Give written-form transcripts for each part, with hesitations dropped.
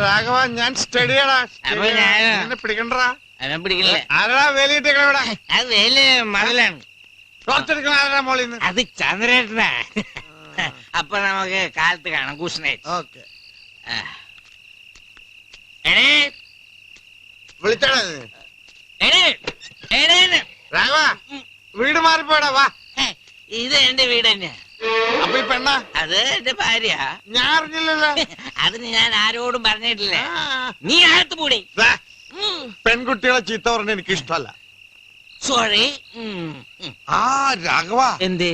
രാഘവ ഞാൻ സ്റ്റഡിയാടാ. പിടിക്കണ്ടാ പിടിക്കില്ല. ആരാ വേലിയിട്ടേക്കണ ഇവിടെ? അത് വേല് മതിലാണ്. ടോർച്ചെടുക്കണ ആരാ മോളിന്ന്? അത് ചന്ദ്രേട്ടനാ. അപ്പൊ നമുക്ക് കാലത്ത് കാണാം. ഓക്കെ വിളിച്ചാടാ രാഘവ. വീട് മാറിപ്പോടാ. വാ, ഇത് എന്റെ വീട് തന്നെയാ. അപ്പൊ ഈ പെണ്ണ? അത് എന്റെ ഭാര്യ. ഞാൻ അറിഞ്ഞില്ലല്ലോ. അതിന് ഞാൻ ആരോടും പറഞ്ഞിട്ടില്ല. നീ അകത്ത് പൂടി. പെൺകുട്ടികളെ ചീത്ത പറഞ്ഞ എനിക്ക് ഇഷ്ടമല്ല. സോറി. ആ രാഘവ, എന്തേ?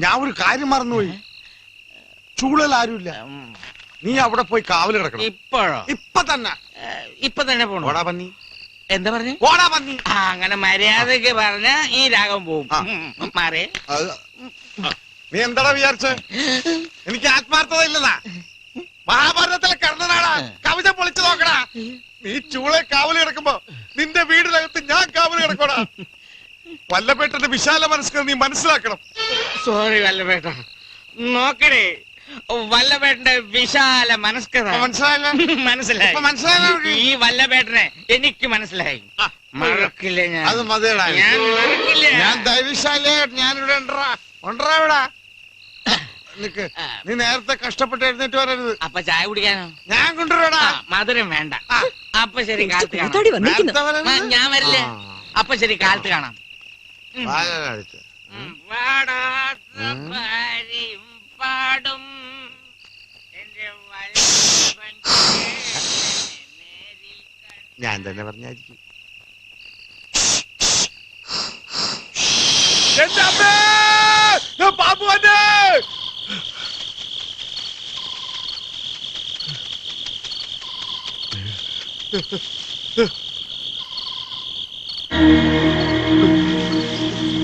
ഞാൻ ഒരു കാര്യം മറന്നുപോയി. ചൂളൽ ആരുമില്ല. നീ അവിടെ പോയി കാവല് കിടക്കണം. ഇപ്പോഴോ? ഇപ്പൊ തന്നെ. ഇപ്പൊ തന്നെ പോണോ? ഓടാ പന്നി. എന്താ പറഞ്ഞു? ഓടാ പന്നി. അങ്ങനെ മര്യാദക്ക് പറഞ്ഞ ഈ രാഗം പോവും. മാറേ. നീ എന്താടാ വിചാരിച്ച? എനിക്ക് ആത്മാർത്ഥത ഇല്ലതാ. മഹാഭാരതത്തിലെ കർണനാടാ. കവിത പൊളിച്ചു നോക്കടാ. നീ ചൂളെ കാവല് കിടക്കുമ്പോ നിന്റെ വീടിനകത്ത് ഞാൻ കാവല് കിടക്കോടാ. വല്ലപേട്ടന്റെ വിശാല മനസ്സ് നീ മനസ്സിലാക്കണം. സോറി വല്ലപേട്ട. നോക്കണേ, വല്ലപേട്ടന്റെ വിശാല മനസ്കത മനസ്സിലായി. ഈ വല്ലപേട്ടനെ എനിക്ക് മനസ്സിലായി. മറക്കില്ല ഞാൻ. അത് മതിയടാ. ഞാൻ മറക്കില്ല. ഞാൻ ധൈര്യശാലേ. ഞാനിവിടെ ഉണ്ടാ ഇവിടെ. നിക്ക്, നീ നേരത്തെ കഷ്ടപ്പെട്ട് എഴുന്നേറ്റ് വരരുത്. അപ്പൊ ചായ കുടിക്കാനോ? ഞാൻ കൊണ്ടുവരാടാ. മധുരം വേണ്ട. അപ്പൊ ശരി, കാലത്ത് കാണാം. ഞാൻ വരില്ലേ? അപ്പൊ ശരി, കാലത്ത് കാണാം. പാടും ഞാൻ തന്നെ പറഞ്ഞായിരിക്കും. ബാബു വന്നേ.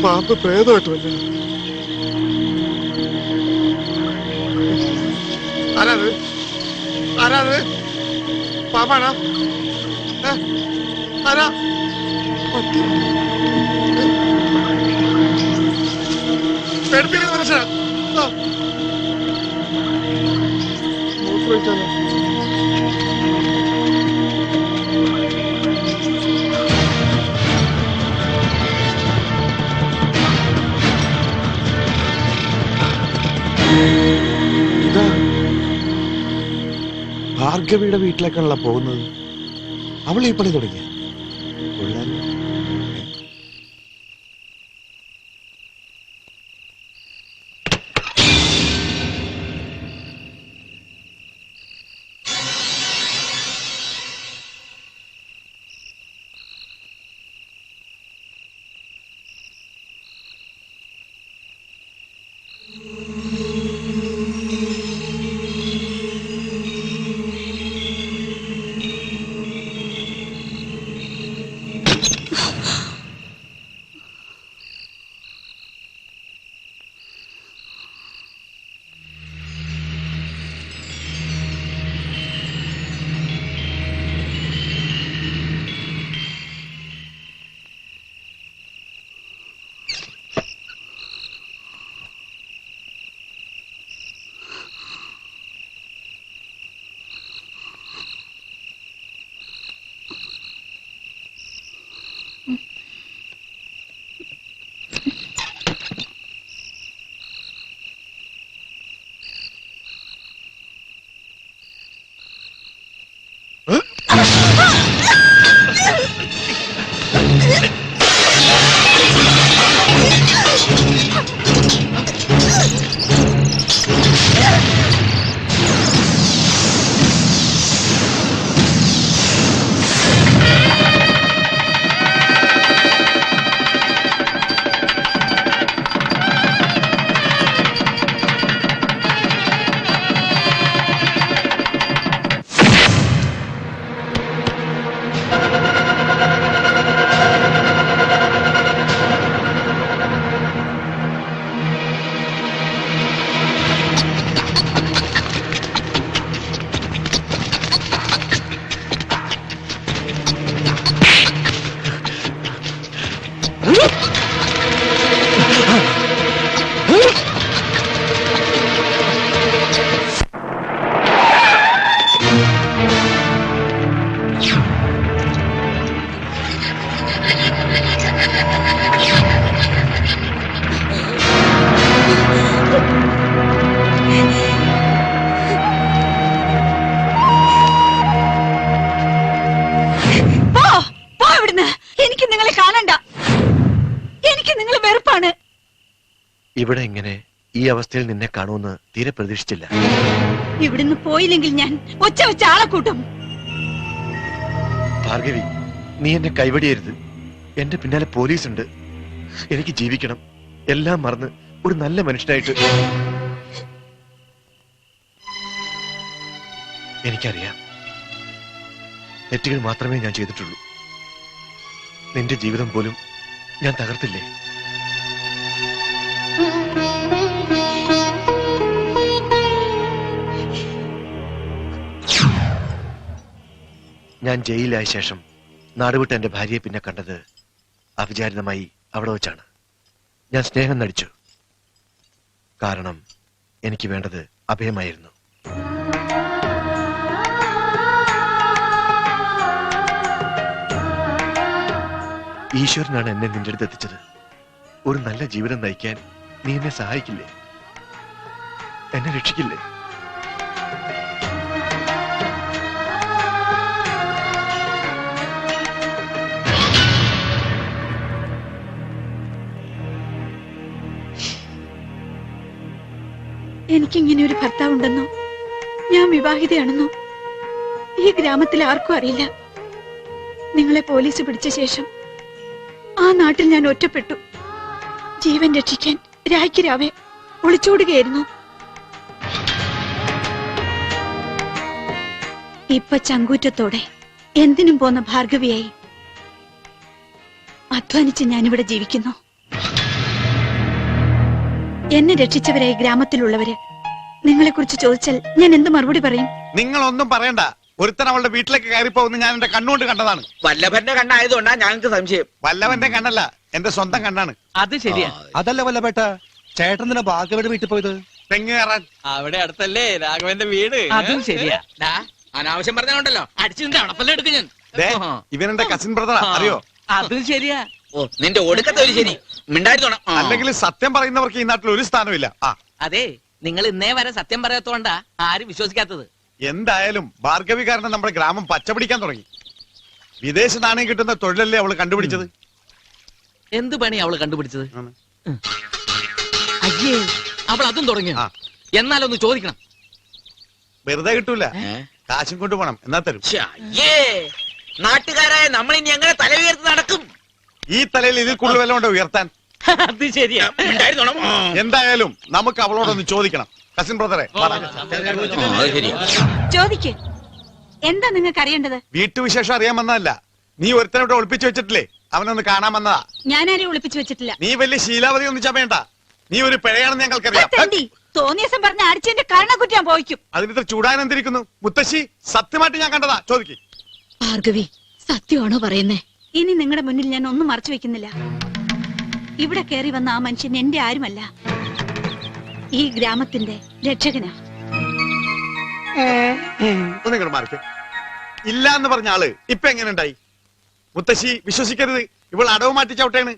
പാമ്പ് പ്രേതമായിട്ട് വന്നെ. ആരാത്? ആരാത്? പാമ്പാണോ? ആരാ? പേടിപ്പിക്കുന്ന മനുഷ്യനാ. മൂത്രമൊഴിച്ചാലോ? ഇതാ ഭാർഗവിയുടെ വീട്ടിലേക്കാണല്ലോ പോകുന്നത്. അവൾ ഈ പണി തുടങ്ങിയ എനിക്ക് നിങ്ങളെ കാണണ്ട. എനിക്ക് നിങ്ങളെ വെറുപ്പാണ്. ഇവിടെ ഇങ്ങനെ ഈ അവസ്ഥയിൽ നിന്നെ കാണുമെന്ന് തീരെ പ്രതീക്ഷിച്ചില്ല. ഇവിടുന്ന് പോയില്ലെങ്കിൽ ഞാൻ ഒച്ച വെച്ച ആളെ കൂട്ടും. ഭാർഗവി, നീ എന്നെ കൈവടിയരുത്. എന്റെ പിന്നാലെ പോലീസ് ഉണ്ട്. എനിക്ക് ജീവിക്കണം. എല്ലാം മറന്ന് ഒരു നല്ല മനുഷ്യനായിട്ട്. എനിക്കറിയാം, തെറ്റുകൾ മാത്രമേ ഞാൻ ചെയ്തിട്ടുള്ളൂ. നിന്റെ ജീവിതം പോലും ഞാൻ തകർത്തില്ലേ? ഞാൻ ജയിലിലായ ശേഷം നാടുവിട്ട എന്റെ ഭാര്യയെ പിന്നെ കണ്ടത് അവിചാരിതമായി അവിടെ വെച്ചാണ്. ഞാൻ സ്നേഹം നടിച്ചു. കാരണം എനിക്ക് വേണ്ടത് അഭയമായിരുന്നു. ഈശ്വരനാണ് എന്നെ നിന്റെ അടുത്ത് എത്തിച്ചത്. ഒരു നല്ല ജീവിതം നയിക്കാൻ നീ എന്നെ സഹായിക്കില്ലേ? എന്നെ രക്ഷിക്കില്ലേ? എനിക്കിങ്ങനെ ഒരു ഭർത്താവുണ്ടെന്നോ ഞാൻ വിവാഹിതയാണെന്നോ ഈ ഗ്രാമത്തിൽ ആർക്കും അറിയില്ല. നിങ്ങളെ പോലീസ് പിടിച്ച ശേഷം ആ നാട്ടിൽ ഞാൻ ഒറ്റപ്പെട്ടു. ജീവൻ രക്ഷിക്കാൻ രായ്ക്ക് രാവെ ഒളിച്ചോടുകയായിരുന്നു. ഇപ്പൊ ചങ്കൂറ്റത്തോടെ എന്തിനും പോന്ന ഭാർഗവിയായി അധ്വാനിച്ച് ഞാനിവിടെ ജീവിക്കുന്നു. എന്നെ രക്ഷിച്ചവരായി ഗ്രാമത്തിലുള്ളവര് നിങ്ങളെ കുറിച്ച് ചോദിച്ചാൽ ഞാൻ എന്ത് മറുപടി പറയും? നിങ്ങളൊന്നും പറയണ്ട. ഒരുത്തൻ അവളുടെ വീട്ടിലേക്ക് കയറി പോകുന്ന ഞാൻ എന്റെ കണ്ണുകൊണ്ട് കണ്ടതാണ്. വല്ലഭന്റെ കണ്ണായതുകൊണ്ടാ ഞങ്ങൾക്ക് സംശയം. വല്ലവന്റെ കണ്ണല്ല, എന്റെ സ്വന്തം കണ്ണാണ്. അത് ശരിയാ. അതല്ല വല്ലപേട്ട, ചേട്ടൻ തന്നെ ഭാഗ്യവരുടെ വീട്ടിൽ പോയത്? തെങ്ങ് കയറാൻ. അവിടെ അടുത്തല്ലേ രാഘവന്റെ വീട്? അതും ശരിയാ. അനാവശ്യം പറഞ്ഞോണ്ടല്ലോ അടിച്ചു അടപ്പല്ല എടുക്കും ഞാൻ. ഇവനെന്റെ കസിൻ ബ്രദറാ, അറിയോ? അതും ശരിയാ. ഓ, നിന്റെ ഒടുക്കത്തെ ഒരു ശരി മിണ്ടായിരുന്നോണം. അല്ലെങ്കിൽ സത്യം പറയുന്നവർക്ക് ഈ നാട്ടിൽ ഒരു സ്ഥാനമില്ല. അതെ, നിങ്ങൾ ഇന്നേ വരെ സത്യം പറയാത്തോണ്ടാ ആരും വിശ്വസിക്കാത്തത്. എന്തായാലും ഭാർഗവി കാരണം നമ്മുടെ ഗ്രാമം പച്ചപിടിക്കാൻ തുടങ്ങി. വിദേശ നാണയം കിട്ടുന്ന തൊഴിലല്ലേ അവള് കണ്ടുപിടിച്ചത്. എന്ത് പണി അവള് കണ്ടുപിടിച്ചത്? അയ്യേ, അവൾ അതും തുടങ്ങിയോ? എന്നാലൊന്ന് ചോദിക്കണം. വെറുതെ കിട്ടൂല, കാശും കൊണ്ട് പോണം, എന്നാ തരും. നാട്ടുകാരായ നമ്മൾ ഇനി എങ്ങനെ തല ഉയർത്തി നടക്കും? ഈ തലയിൽ ഇതിൽ കൂടുതൽ വല്ല കൊണ്ട് ഉയർത്താൻ. അത് ശരിയാ. എന്തായാലും നമുക്ക് അവളോടൊന്ന് ചോദിക്കണം. കസിൻ ബ്രദറെ, ചോദിക്ക്. എന്താ നിങ്ങൾക്ക് അറിയേണ്ടത്? വീട്ടുവിശേഷം അറിയാൻ വന്നതല്ല. നീ ഒരുത്തനോട് ഒളിപ്പിച്ചു വെച്ചിട്ടില്ലേ? അവനൊന്ന് കാണാൻ വന്നതാ. ഞാനാരെയും ഒളിപ്പിച്ചു വെച്ചിട്ടില്ല. നീ വലിയ ശീലാവതി ഒന്നും ചമയണ്ട. നീ ഒരു പിഴയാണെന്ന് ഞങ്ങൾക്കറിയാം. തോന്നിയസം പറഞ്ഞ അടിച്ചെന്റെ കരണക്കുറ്റി ഞാൻ പോയിക്കും. അതിനിത്ര ചൂടാനെന്തിരിക്കുന്നു? മുത്തശ്ശി, സത്യമായിട്ട് ഞാൻ കണ്ടതാ. ചോദിക്ക്. ഭാർഗവി, സത്യമാണോ പറയുന്നേ? ഇനി നിങ്ങളുടെ മുന്നിൽ ഞാൻ ഒന്നും മറച്ചു വെക്കുന്നില്ല. ഇവിടെ കയറി വന്ന ആ മനുഷ്യൻ എന്റെ ആരുമല്ല, ഈ ഗ്രാമത്തിന്റെ രക്ഷകനാ. ഒന്നിങ്ങോട്ട് മാറിക്കേ. ഇല്ല എന്ന് പറഞ്ഞ ആള് ഇപ്പൊ എങ്ങനെ ഉണ്ടായി? മുത്തശ്ശി, വിശ്വസിക്കരുത്. ഇവൾ അടവ് മാറ്റി ചവിട്ടേണ്.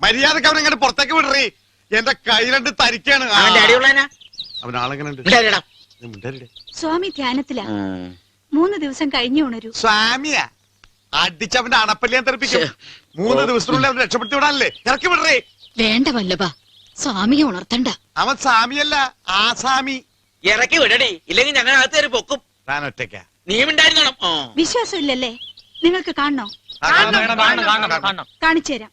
മര്യാദക്ക് അവൻ എങ്ങനെ പുറത്തേക്ക് വിടറേ. എന്റെ കൈ രണ്ട് തരിക്കാണ്. അവൻ ആളെങ്ങനെ? സ്വാമി ധ്യാനത്തിലാ. 3 ദിവസം കഴിഞ്ഞു ഉണരൂ. സ്വാമിയാ? അടിച്ചവന്റെ അണപ്പല്ലിയാൻ തെറിപ്പിക്കും. 3 ദിവസത്തിനുള്ളിൽ അവൻ രക്ഷപ്പെടുത്തി വിടാനല്ലേ? ഇറക്കി വിടറേ. വേണ്ട വല്ലഭ, സ്വാമിയെ ഉണർത്തണ്ട. അവൻ സ്വാമിയല്ല, ആസാമി. ഇറക്കി വിടടി, ഇല്ലെങ്കിൽ ഞങ്ങൾ അകത്ത് കയറി പൊക്കും. താൻ ഒറ്റയ്ക്കാ? നീ ഉണ്ടായിരുന്നോണം. വിശ്വാസം ഇല്ലല്ലേ? നിങ്ങൾക്ക് കാണണോ? കാണിച്ചു തരാം.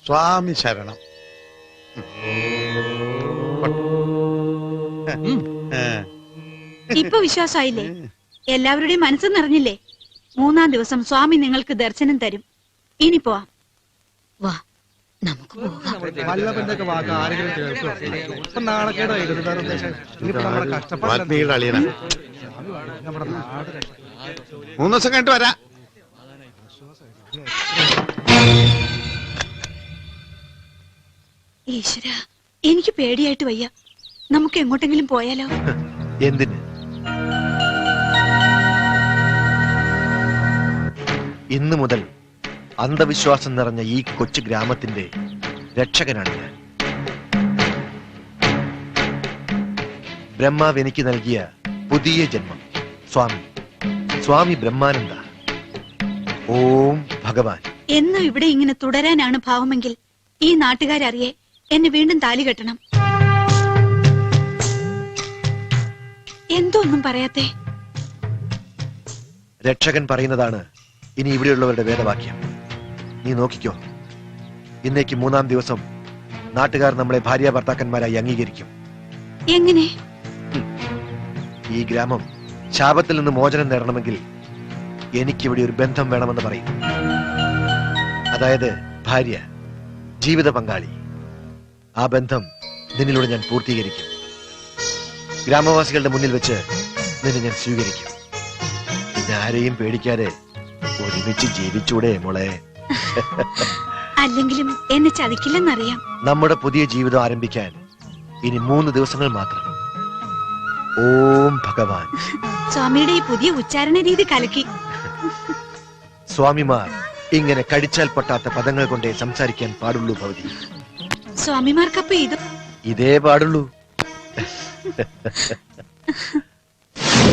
സ്വാമി ശരണം. ഇപ്പൊ വിശ്വാസമായില്ലേ? എല്ലാവരുടെയും മനസ്സ് നിറഞ്ഞില്ലേ? 3-ാം ദിവസം സ്വാമി നിങ്ങൾക്ക് ദർശനം തരും. ഇനി പോവാം. വാ, നമുക്ക് പോകാം. വല്ലഭന്റെ ഒക്കെ വാക്ക് ആരെങ്കിലും കേൾക്കോ? ഇപ്പൊ നാണക്കേടായിരുന്നു വേറെ ഉദ്ദേശം. ഇനിയിപ്പോ നമ്മുടെ കഷ്ടപ്പാട് വാത്മീകിയുടെ അളിയനാ. നമ്മുടെ നാട് 3 ദിവസം കഴിഞ്ഞിട്ട് വരാ. ഈശ്വര, എനിക്ക് പേടിയായിട്ട് വയ്യ. നമുക്ക് എങ്ങോട്ടെങ്കിലും പോയാലോ? എന്തിന്? ഇന്നു മുതൽ അന്ധവിശ്വാസം നിറഞ്ഞ ഈ കൊച്ചു ഗ്രാമത്തിന്റെ രക്ഷകനാണ് ഞാൻ. ബ്രഹ്മാവ് എനിക്ക് നൽകിയ പുതിയ ജന്മം സ്വാമി ബ്രഹ്മാനന്ദ. ഓം ഭഗവാൻ. എന്നും ഇവിടെ ഇങ്ങനെ തുടരാനാണ് ഭാവമെങ്കിൽ ഈ നാട്ടുകാരറിയെ എന്നെ വീണ്ടും താലി കെട്ടണം. എന്തോ ഒന്നും പറയാത്തെ? രക്ഷകൻ പറയുന്നതാണ് ഇനി ഇവിടെയുള്ളവരുടെ വേദവാക്യം. നീ നോക്കിക്കോ, ഇന്നേക്ക് 3-ാം ദിവസം നാട്ടുകാർ നമ്മളെ ഭാര്യ ഭർത്താക്കന്മാരായി അംഗീകരിക്കും. എങ്ങനെ? ഈ ഗ്രാമം ശാപത്തിൽ നിന്ന് മോചനം നേടണമെങ്കിൽ എനിക്കിവിടെ ഒരു ബന്ധം വേണമെന്ന് പറയും. അതായത് ഭാര്യ, ജീവിത പങ്കാളി. ആ ബന്ധം നിന്നിലൂടെ ഞാൻ പൂർത്തീകരിക്കും. ഗ്രാമവാസികളുടെ മുന്നിൽ വെച്ച് നിന്നെ ഞാൻ സ്വീകരിക്കും. പിന്നെ ആരെയും പേടിക്കാതെ ഒരുമിച്ച് ജീവിച്ചൂടെ മോളെ? അല്ലെങ്കിലും എന്നെ ചതിക്കില്ലെന്നറിയാം. നമ്മുടെ പുതിയ ജീവിതം ആരംഭിക്കാൻ ഇനി 3 ദിവസങ്ങൾ മാത്രം. ഓം ഭഗവാൻ. സ്വാമിയുടെ ഈ പുതിയ ഉച്ചാരണ രീതി കലക്കി. സ്വാമിമാർ ഇങ്ങനെ കടിച്ചാൽ പൊട്ടാത്ത പദങ്ങൾ കൊണ്ടേ സംസാരിക്കാൻ പാടുള്ളൂ ഭവതി. സ്വാമിമാർക്കപ്പൊ ഇതേ പാടുള്ളൂ.